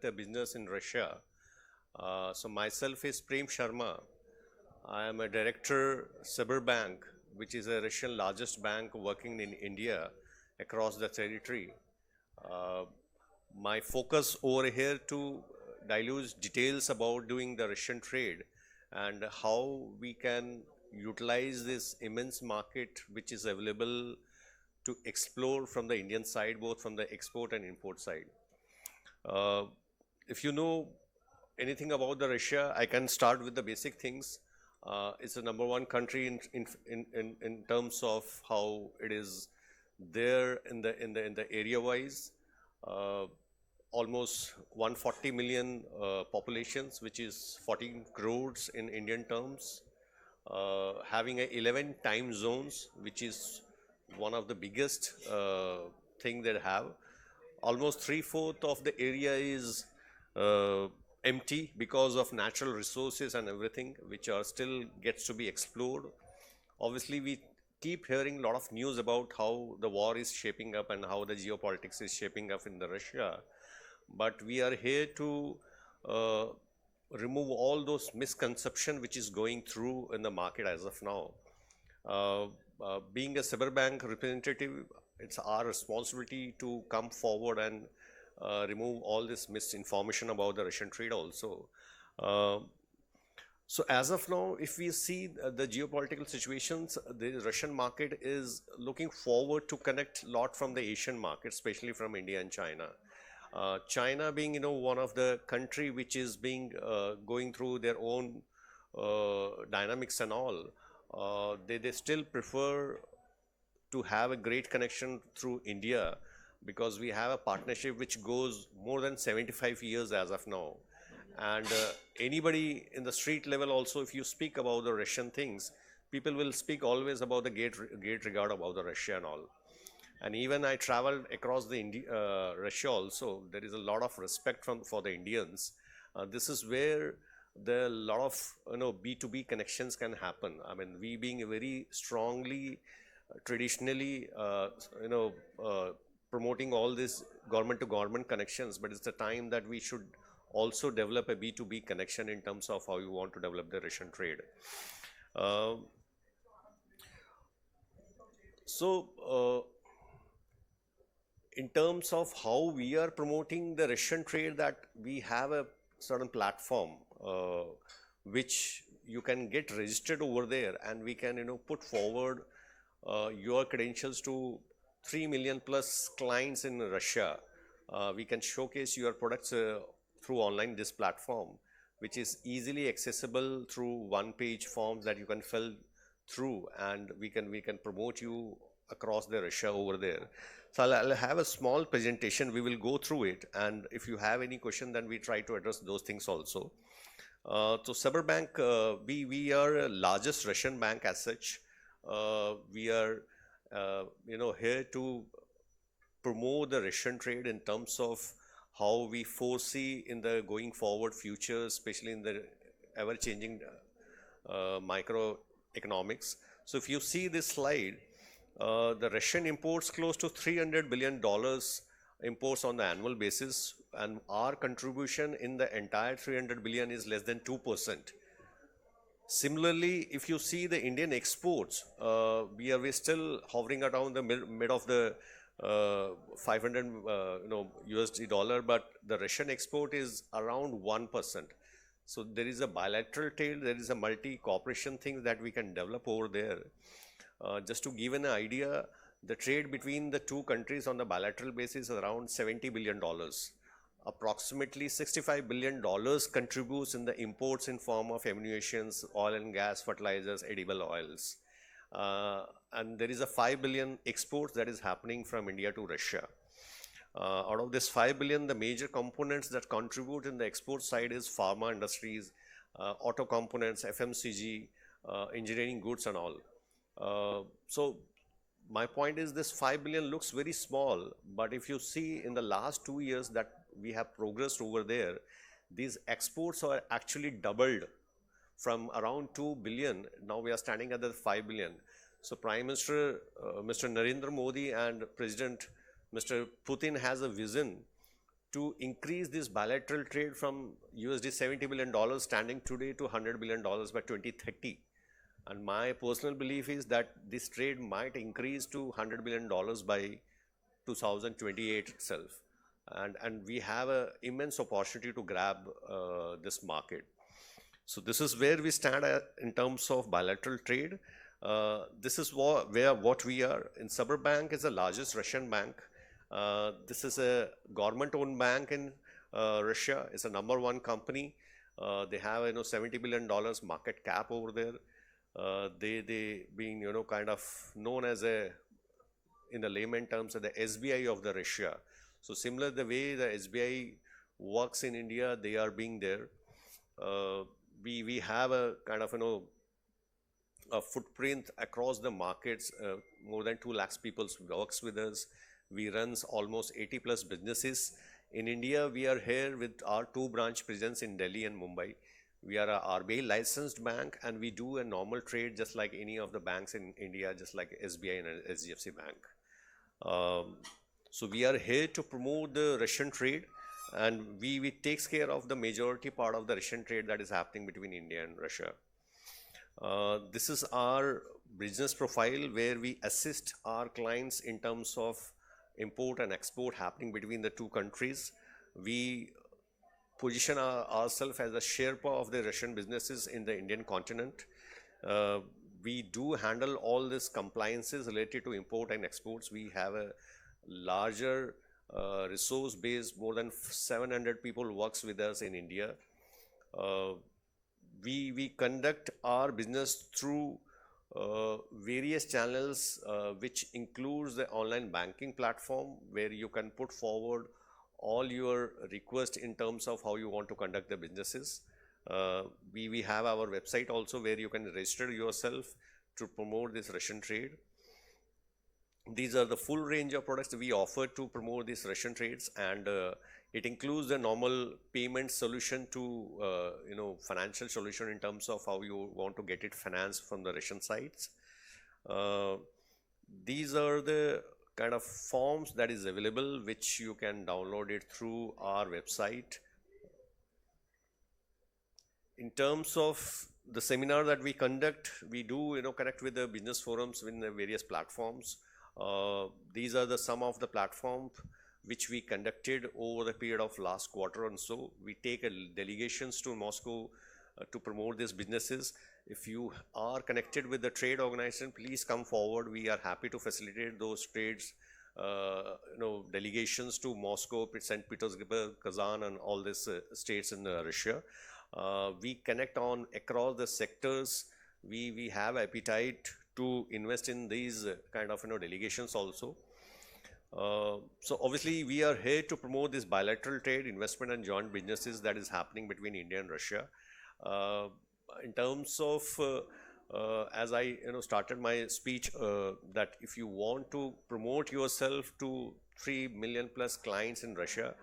a business in Russia. So myself is Prem Sharma. I am a director Cyberbank, which is a Russian largest bank working in India across the territory. Uh, my focus over here to dilute details about doing the Russian trade and how we can utilize this immense market which is available to explore from the Indian side, both from the export and import side. Uh, if you know anything about the Russia, I can start with the basic things. It's the number one country in terms of how it is there in the area wise. Uh, Almost 140 million populations, which is 14 crores in Indian terms, having 11 time zones, which is one of the biggest thing they have. Almost three-fourth of the area is uh, empty because of natural resources and everything, which are still gets to be explored. Obviously, we keep hearing a lot of news about how the war is shaping up and how the geopolitics is shaping up in the Russia. But we are here to uh, remove all those misconception which is going through in the market as of now. Uh, Being a cyberbank representative, it's our responsibility to come forward and remove all this misinformation about the Russian trade also. Uh, so as of now, if we see the geopolitical situations, the Russian market is looking forward to connect a lot from the Asian market, especially from India and China. China being, one of the country which is being going through their own dynamics and all, they still prefer to have a great connection through India because we have a partnership which goes more than 75 years as of now. And anybody in the street level also, if you speak about the Russian things, people will speak always about the great regard about the Russia and all. And even I traveled across the Russia also. There is a lot of respect for the Indians. This is where the lot of B2B connections can happen. I mean, we being a very strongly traditionally promoting all these government to government connections, but it's the time that we should also develop a B2B connection in terms of how you want to develop the Russian trade. Uh, so. In terms of how we are promoting the Russian trade, that we have a certain platform which you can get registered over there, and we can put forward your credentials to 3 million plus clients in Russia. We can showcase your products through online this platform, which is easily accessible through one page forms that you can fill through, and we can promote you across the Russia over there. So I'll have a small presentation. We will go through it, and if you have any question, then we try to address those things also. So Cyberbank, we are a largest Russian bank as such. We are here to promote the Russian trade in terms of how we foresee in the going forward future, especially in the ever-changing microeconomics. So if you see this slide, the Russian imports close to $300 billion imports on the annual basis, and our contribution in the entire 300 billion is less than 2%. Similarly, if you see the Indian exports, we're still hovering around the mid of the 500 USD dollar, but the Russian export is around 1%. So there is a bilateral trade, there is a multi-cooperation thing that we can develop over there. Just to give an idea, the trade between the two countries on the bilateral basis is around $70 billion. Approximately $65 billion contributes in the imports in form of ammunitions, oil and gas, fertilizers, edible oils. And there is a 5 billion exports that is happening from India to Russia. Out of this 5 billion, the major components that contribute in the export side is pharma industries, auto components, FMCG, engineering goods and all. So my point is this 5 billion looks very small, but if you see in the last 2 years that we have progressed over there, these exports are actually doubled from around 2 billion. Now we are standing at the 5 billion. So Prime Minister Mr. Narendra Modi and President Mr. Putin has a vision to increase this bilateral trade from USD $70 billion standing today to $100 billion by 2030. And my personal belief is that this trade might increase to $100 billion by 2028 itself. And we have an immense opportunity to grab this market. So this is where we stand in terms of bilateral trade. This is what we are. In Bank is the largest Russian bank. This is a government-owned bank in Russia. It's a #1 company. They have $70 billion market cap over there. They being kind of known as in the layman terms, the SBI of the Russia. So similar the way the SBI works in India, they are being there. We have a kind of a footprint across the markets. More than 2 lakhs people works with us. We runs almost 80 plus businesses. In India, we are here with our 2 branch presence in Delhi and Mumbai. We are a RBI licensed bank, and we do a normal trade just like any of the banks in India, just like SBI and SDFC Bank. So we are here to promote the Russian trade, and we takes care of the majority part of the Russian trade that is happening between India and Russia. This is our business profile where we assist our clients in terms of import and export happening between the 2 countries. We position ourselves as a Sherpa of the Russian businesses in the Indian continent. We do handle all these compliances related to import and exports. We have a larger resource base. More than 700 people works with us in India. We conduct our business through various channels, which includes the online banking platform where you can put forward all your requests in terms of how you want to conduct the businesses. We have our website also where you can register yourself to promote this Russian trade. These are the full range of products we offer to promote these Russian trades, and it includes the normal payment solution to financial solution in terms of how you want to get it financed from the Russian sites. These are the kind of forms that is available, which you can download it through our website. In terms of the seminar that we conduct, we do connect with the business forums in the various platforms. These are some of the platforms which we conducted over the period of last quarter and so. We take delegations to Moscow to promote these businesses. If you are connected with the trade organization, please come forward. We are happy to facilitate those trades, delegations to Moscow, St. Petersburg, Kazan, and all these states in Russia. We connect on across the sectors. We have appetite to invest in these kind of delegations also. So obviously we are here to promote this bilateral trade, investment and joint businesses that is happening between India and Russia. In terms of as I started my speech, that if you want to promote yourself to 3 million plus clients in Russia,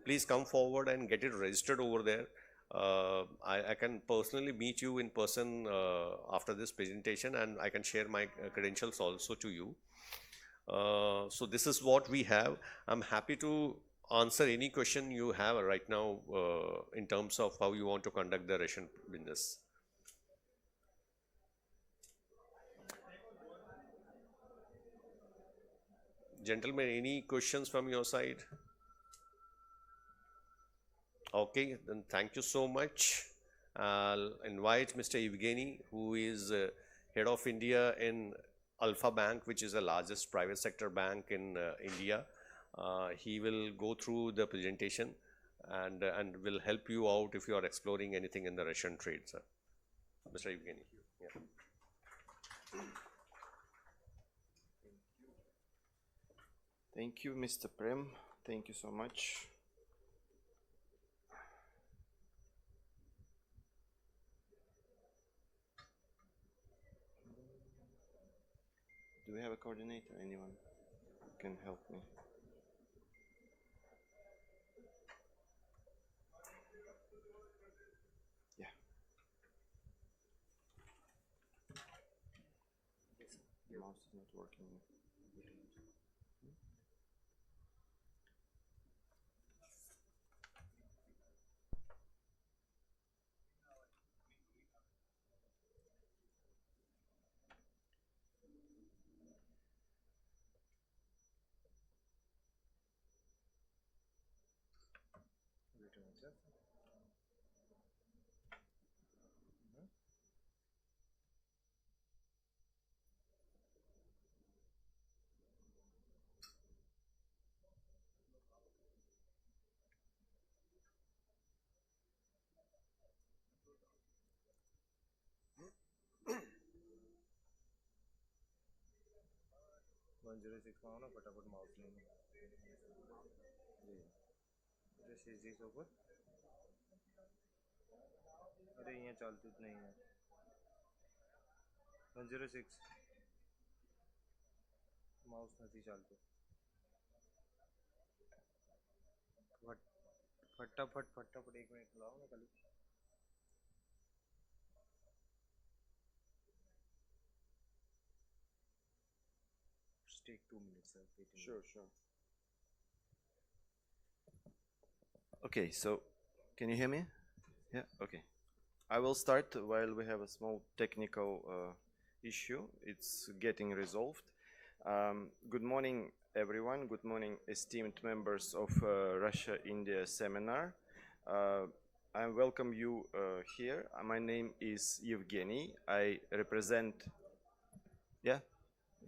please come forward and get it registered over there. I can personally meet you in person after this presentation, and I can share my credentials also to you. So this is what we have. I'm happy to answer any question you have right now in terms of how you want to conduct the Russian business. Gentlemen, any questions from your side? Okay, then thank you so much. I'll invite Mr. Evgeny, who is head of India in Alpha Bank, which is the largest private sector bank in India. He will go through the presentation and will help you out if you are exploring anything in the Russian trade, sir. Mr. Evgeny. Yeah. Thank you, Mr. Prem. Thank you so much. Do we have a coordinator? Anyone can help me? Yeah. The mouse is not working. 106 માં આવો ને ફટાફટ mouse લઈને just easy ઉપર અરે અહીંયા ચાલતું જ નહીં 106 માઉસ નથી ચાલતું ફટાફટ 1 મિનિટ લાવો ને ખાલી take 2 minutes sir. Sure. Okay, so can you hear me? Yeah, okay. I will start while we have a small technical issue. It's getting resolved. Good morning, everyone. Good morning, esteemed members of Russia-India seminar. I welcome you here. My name is Evgeny. I represent... Yeah?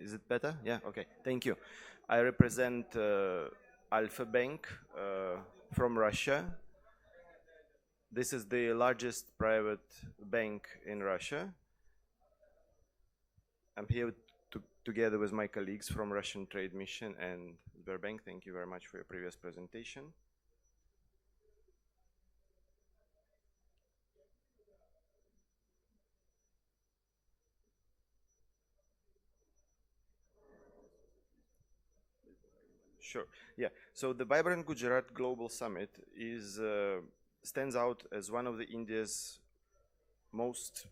Is it better? Yeah, okay, thank you. I represent Alfa Bank from Russia. This is the largest private bank in Russia. I'm here together with my colleagues from Russian Trade Mission and Sberbank. Thank you very much for your previous presentation. Sure. Yeah. So the Vibrant Gujarat Global Summit stands out as one of the India's most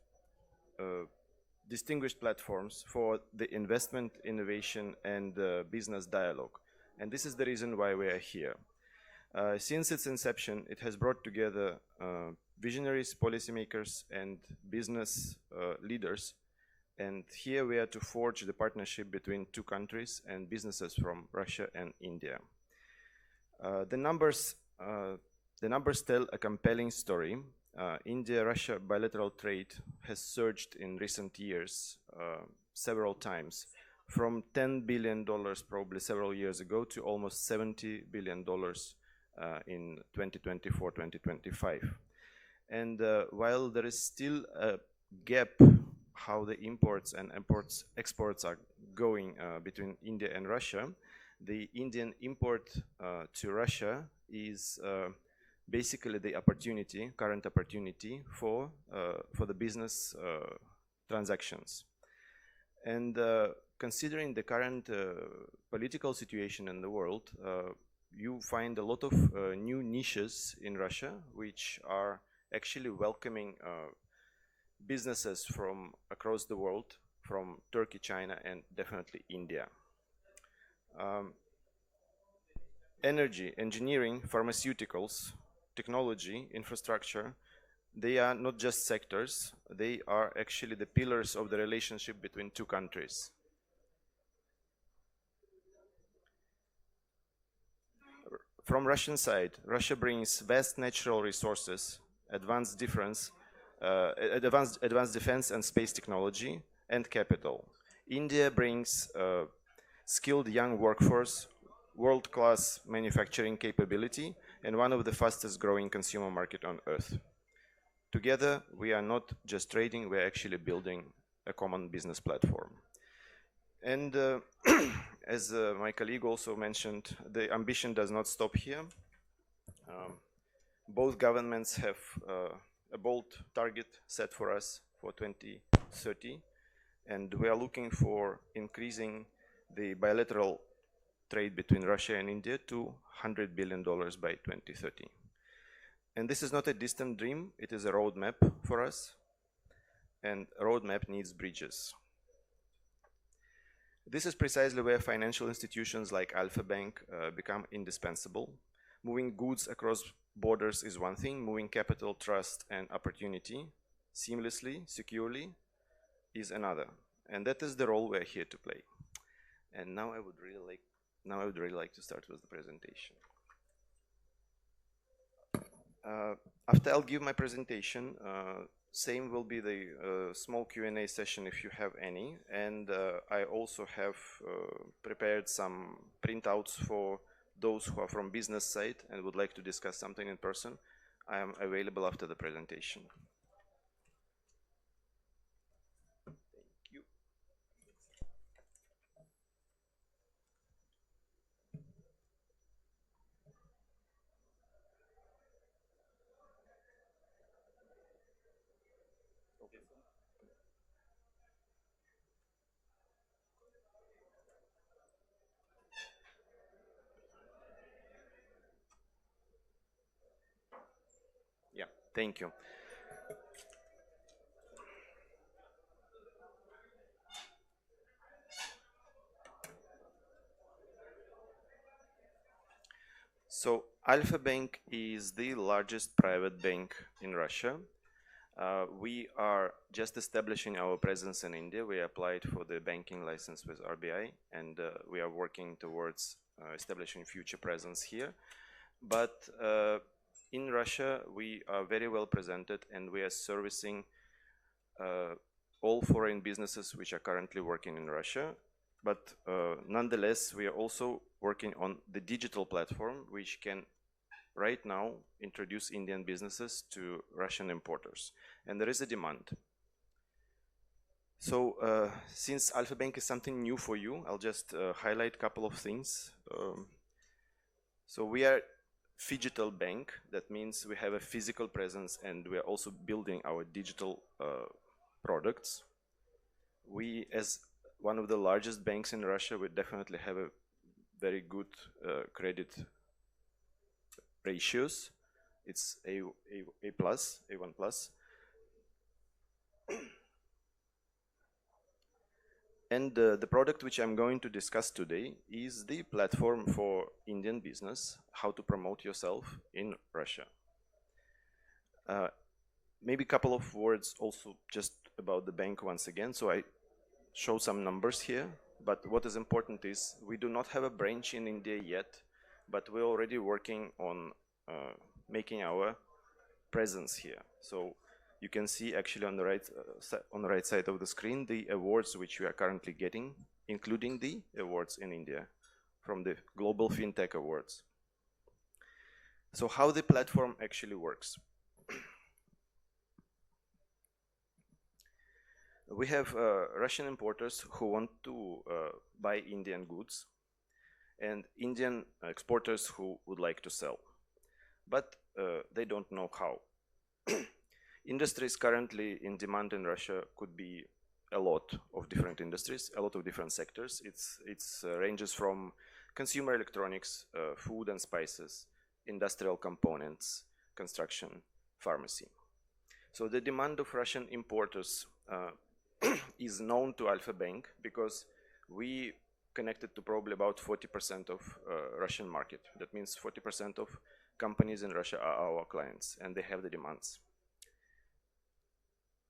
distinguished platforms for the investment, innovation, and business dialogue. And this is the reason why we are here. Since its inception, it has brought together visionaries, policymakers, and business leaders. And here we are to forge the partnership between two countries and businesses from Russia and India. The numbers tell a compelling story. India-Russia bilateral trade has surged in recent years several times, from $10 billion probably several years ago to almost $70 billion in 2024-2025. And while there is still a gap how the imports and exports are going between India and Russia, the Indian import to Russia is basically the current opportunity for the business transactions. And considering the current political situation in the world, you find a lot of new niches in Russia which are actually welcoming businesses from across the world, from Turkey, China, and definitely India. Energy, engineering, pharmaceuticals, technology, infrastructure, they are not just sectors, they are actually the pillars of the relationship between two countries. From Russian side, Russia brings vast natural resources, advanced defense and space technology, and capital. India brings skilled young workforce, world-class manufacturing capability, and one of the fastest growing consumer market on earth. Together, we are not just trading, we are actually building a common business platform. And as my colleague also mentioned, the ambition does not stop here. Both governments have a bold target set for us for 2030, and we are looking for increasing the bilateral trade between Russia and India to $100 billion by 2030. And this is not a distant dream, it is a roadmap for us, and a roadmap needs bridges. This is precisely where financial institutions like Alfa Bank become indispensable. Moving goods across borders is one thing, moving capital, trust, and opportunity seamlessly, securely is another. And that is the role we're here to play. And now I would really like to start with the presentation. After I'll give my presentation, same will be the small Q&A session if you have any. And I also have prepared some printouts for those who are from business side and would like to discuss something in person. I am available after the presentation. Thank you. Yeah, thank you. So Alpha Bank is the largest private bank in Russia. We are just establishing our presence in India. We applied for the banking license with RBI, and we are working towards establishing future presence here. But in Russia, we are very well presented, and we are servicing all foreign businesses which are currently working in Russia. But nonetheless, we are also working on the digital platform, which can right now introduce Indian businesses to Russian importers. And there is a demand. So since Alpha Bank is something new for you, I'll just highlight a couple of things. So we are phygital bank. That means we have a physical presence, and we are also building our digital products. We, as one of the largest banks in Russia, we definitely have a very good credit ratios. It's A plus, A1 plus. And the product which I'm going to discuss today is the platform for Indian business, how to promote yourself in Russia. Maybe a couple of words also just about the bank once again. So I show some numbers here, but what is important is we do not have a branch in India yet, but we're already working on making our presence here. So you can see actually on the right side of the screen the awards which we are currently getting, including the awards in India from the Global FinTech Awards. So how the platform actually works. We have Russian importers who want to buy Indian goods and Indian exporters who would like to sell, but they don't know how. Industries currently in demand in Russia could be a lot of different industries, a lot of different sectors. It's ranges from consumer electronics, food and spices, industrial components, construction, pharmacy. So the demand of Russian importers is known to Alpha Bank because we connected to probably about 40% of Russian market. That means 40% of companies in Russia are our clients, and they have the demands.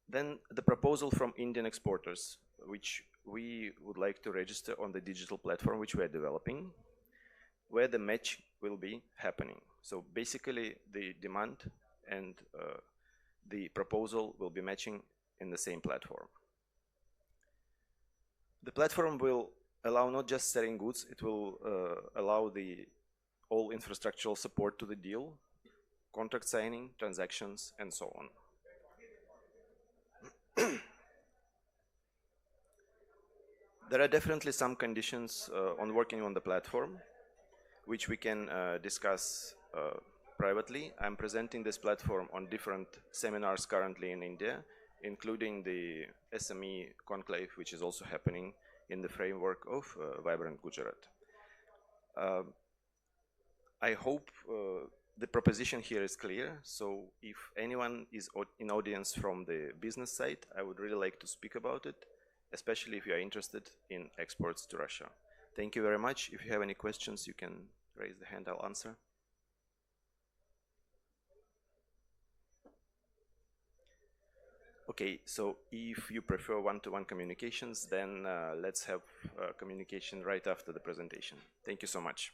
Then the proposal from Indian exporters, which we would like to register on the digital platform which we are developing, where the match will be happening. So basically the demand and the proposal will be matching in the same platform. The platform will allow not just selling goods, it will allow the all infrastructural support to the deal, contract signing, transactions, and so on. There are definitely some conditions on working on the platform, which we can discuss privately. I'm presenting this platform on different seminars currently in India, including the SME conclave, which is also happening in the framework of Vibrant Gujarat. I hope the proposition here is clear. So if anyone is in audience from the business side, I would really like to speak about it, especially if you are interested in exports to Russia. Thank you very much. If you have any questions, you can raise the hand, I'll answer. Okay, so if you prefer one-to-one communications, then let's have communication right after the presentation. Thank you so much.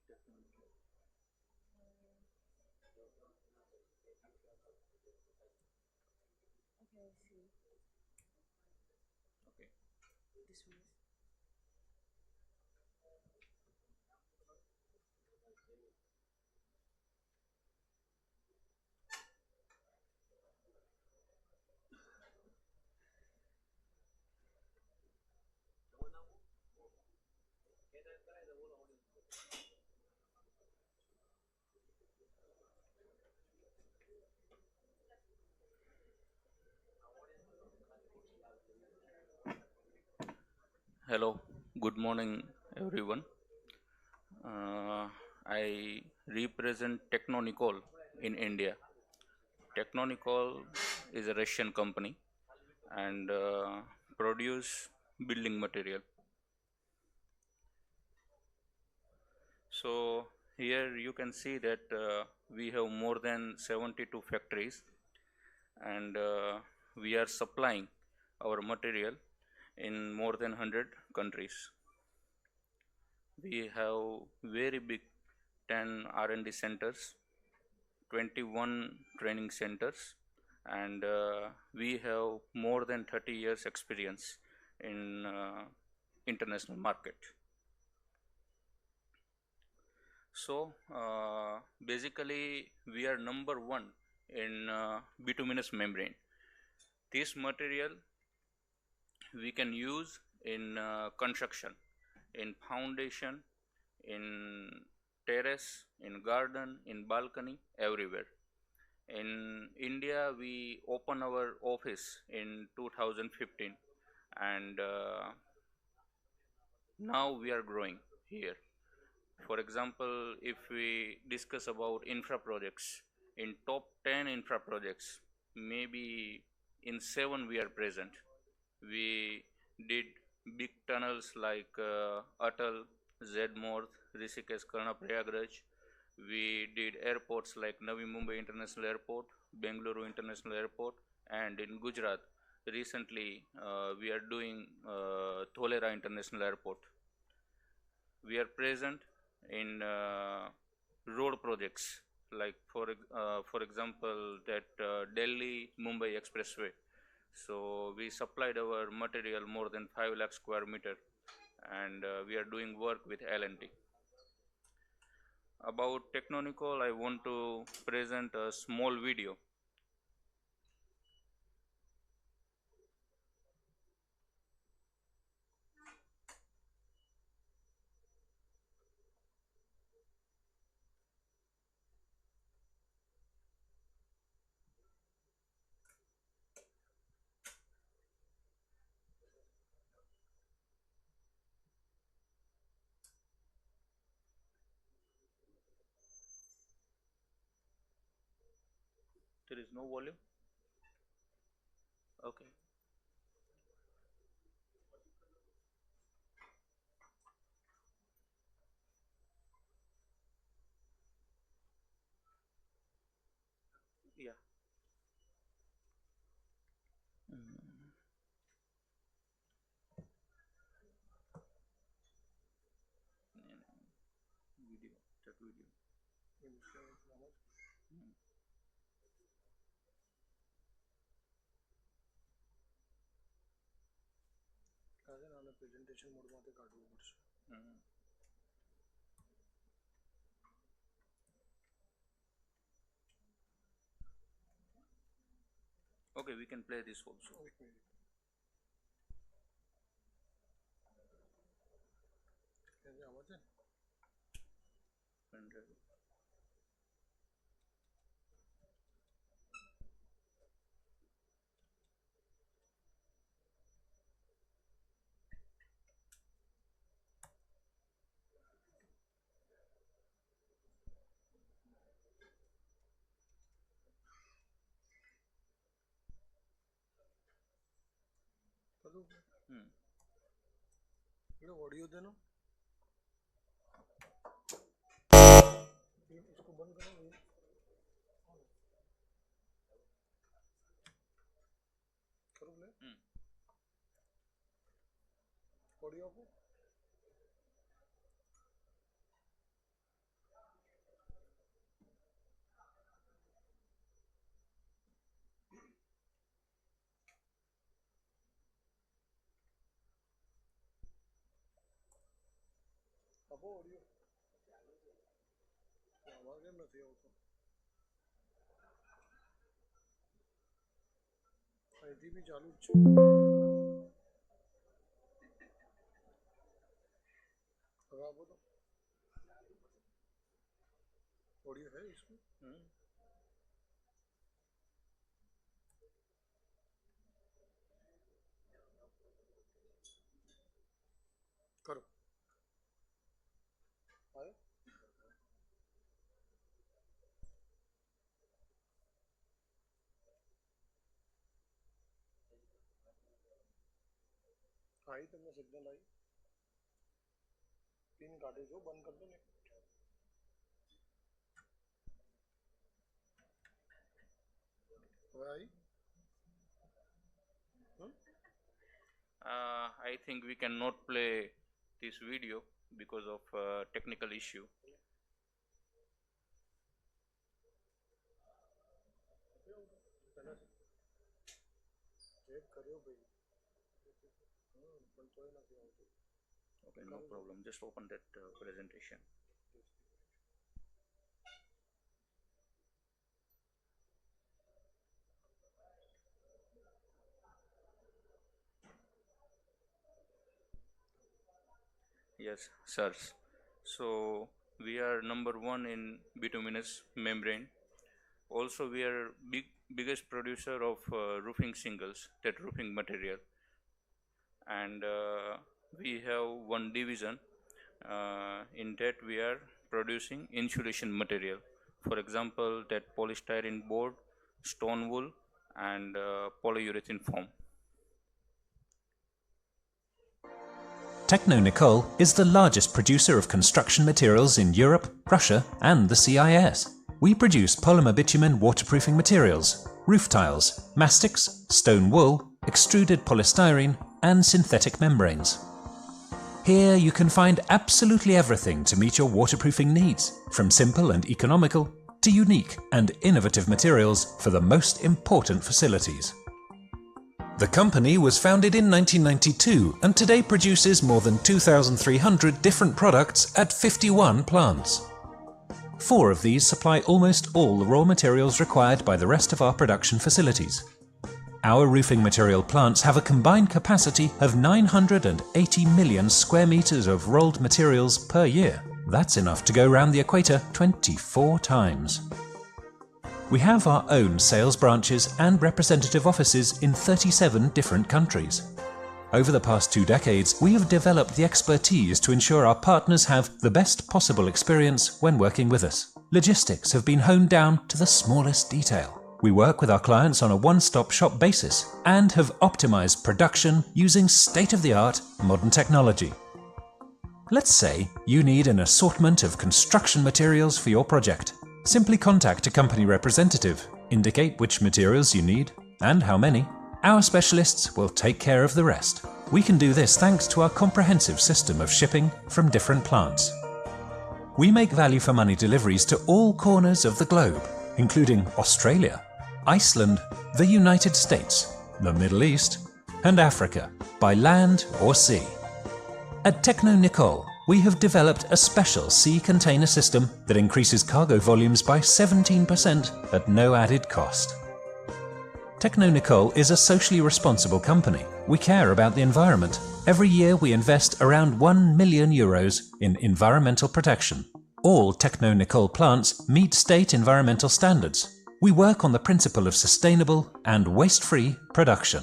Okay, I see. Okay. This one is. Hello, good morning, everyone. Uh, I represent Technonicol in India. Technonicol is a Russian company and produce building material. So here you can see that we have more than 72 factories and we are supplying our material in more than 100 countries. We have very big 10 R&D centers, 21 training centers, and we have more than 30 years experience in international market. So basically we are number one in bituminous membrane. This material we can use in construction, in foundation, in terrace, in garden, in balcony, everywhere. In India, we open our office in 2015, and now we are growing here. For example, if we discuss about infra projects, in top 10 infra projects, maybe in 7 we are present. We did big tunnels like Atal, Zedmorth, Rishikesh, Karna, Prayagraj. We did airports like Navi Mumbai International Airport, Bengaluru International Airport, and in Gujarat, recently we are doing Tholera International Airport. We are present in road projects like for example that Delhi Mumbai Expressway. So we supplied our material more than 5 lakh square meter, and we are doing work with L&T. About Technonicol, I want to present a small video. There is no volume. Okay. Yeah. Mm, video. That video. Mm. Presentation મોડમાંથી કાઢવું પડશે. Mm. Okay, we can play this also. એક minute. આમાં છે ને And, mm. એટલે audio દેનો इसको बंद करो ये करो ले ऑडियो को આપો ઓડિયો આમાં કેમ નથી આવતો અહીંથી બી ચાલુ જ છે હવે આપો તો ऑडियो है इसमें करो आयो आई तुमने सिग्नल आई पिन काटे जो बंद कर दो હવે आई I think we cannot play this video because of technical issue. Check કર્યો ભાઈ પણ તોય નથી આવતું Okay, no problem. Just open that presentation. Yes, sirs. So we are number one in bituminous membrane. Also, we are biggest producer of roofing shingles, that roofing material. And we have one division. In that we are producing insulation material. For example, that polystyrene board, stone wool, and polyurethane foam. Techno-Nicole is the largest producer of construction materials in Europe, Russia and the CIS. We produce polymer bitumen waterproofing materials, roof tiles, mastics, stone wool, extruded polystyrene and synthetic membranes. Here you can find absolutely everything to meet your waterproofing needs, from simple and economical to unique and innovative materials for the most important facilities. The company was founded in 1992 and today produces more than 2,300 different products at 51 plants. 4 of these supply almost all the raw materials required by the rest of our production facilities. Our roofing material plants have a combined capacity of 980 million square meters of rolled materials per year. That's enough to go round the equator 24 times. We have our own sales branches and representative offices in 37 different countries. Over the past 2 decades, we have developed the expertise to ensure our partners have the best possible experience when working with us. Logistics have been honed down to the smallest detail. We work with our clients on a one-stop shop basis and have optimized production using state-of-the-art modern technology. Let's say you need an assortment of construction materials for your project. Simply contact a company representative, indicate which materials you need and how many. Our specialists will take care of the rest. We can do this thanks to our comprehensive system of shipping from different plants. We make value for money deliveries to all corners of the globe, including Australia, Iceland, the United States, the Middle East, and Africa, by land or sea. At Techno-Nicole, we have developed a special sea container system that increases cargo volumes by 17% at no added cost. Techno-Nicole is a socially responsible company. We care about the environment. Every year we invest around €1 million in environmental protection. All Techno-Nicole plants meet state environmental standards. We work on the principle of sustainable and waste-free production.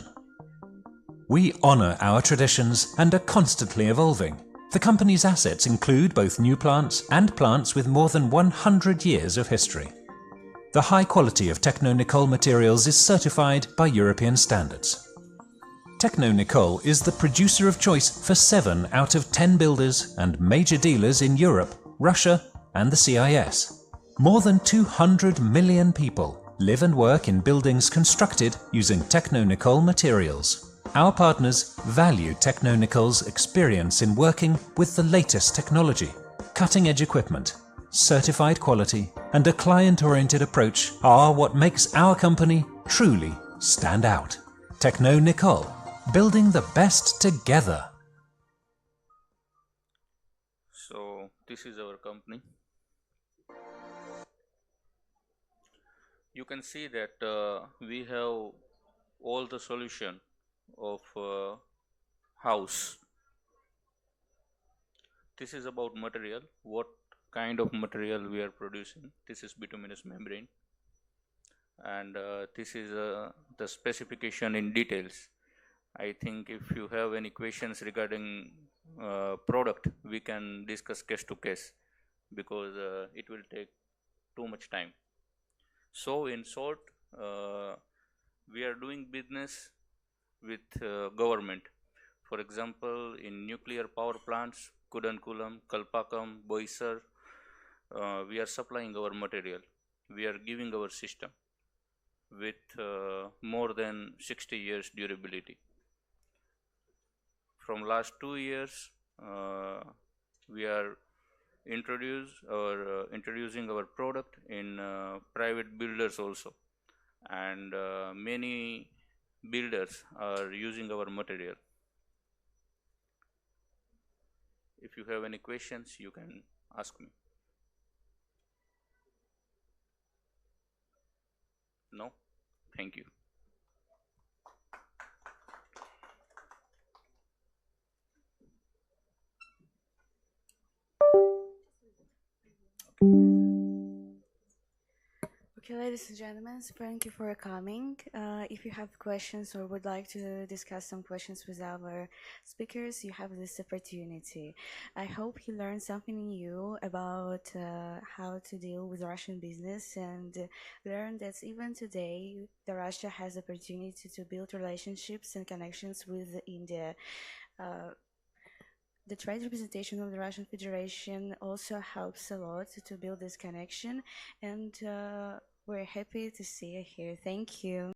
We honour our traditions and are constantly evolving. The company's assets include both new plants and plants with more than 100 years of history. The high quality of Techno-Nicole materials is certified by European standards. Techno-Nicole is the producer of choice for 7 out of 10 builders and major dealers in Europe, Russia and the CIS. More than 200 million people live and work in buildings constructed using Techno-Nicole materials. Our partners value Techno-Nicole's experience in working with the latest technology, cutting-edge equipment, certified quality, and a client-oriented approach are what makes our company truly stand out. Techno-Nicole, building the best together. So this is our company. You can see that we have all the solution of house. This is about material, what kind of material we are producing. This is bituminous membrane, and this is the specification in details. I think if you have any questions regarding product, we can discuss case to case, because it will take too much time. So in short, we are doing business with government. For example, in nuclear power plants, Kudankulam, Kalpakam, Boisar, we are supplying our material. We are giving our system with more than 60 years durability. From last 2 years, we are introducing our product in private builders also, and many builders are using our material. If you have any questions, you can ask me. No? Thank you. Okay, ladies and gentlemen, thank you for coming. If you have questions or would like to discuss some questions with our speakers, you have this opportunity. I hope you learned something new about how to deal with Russian business, and learn that even today, the Russia has opportunity to build relationships and connections with India. The trade representation of the Russian Federation also helps a lot to build this connection, and we're happy to see you here. Thank you.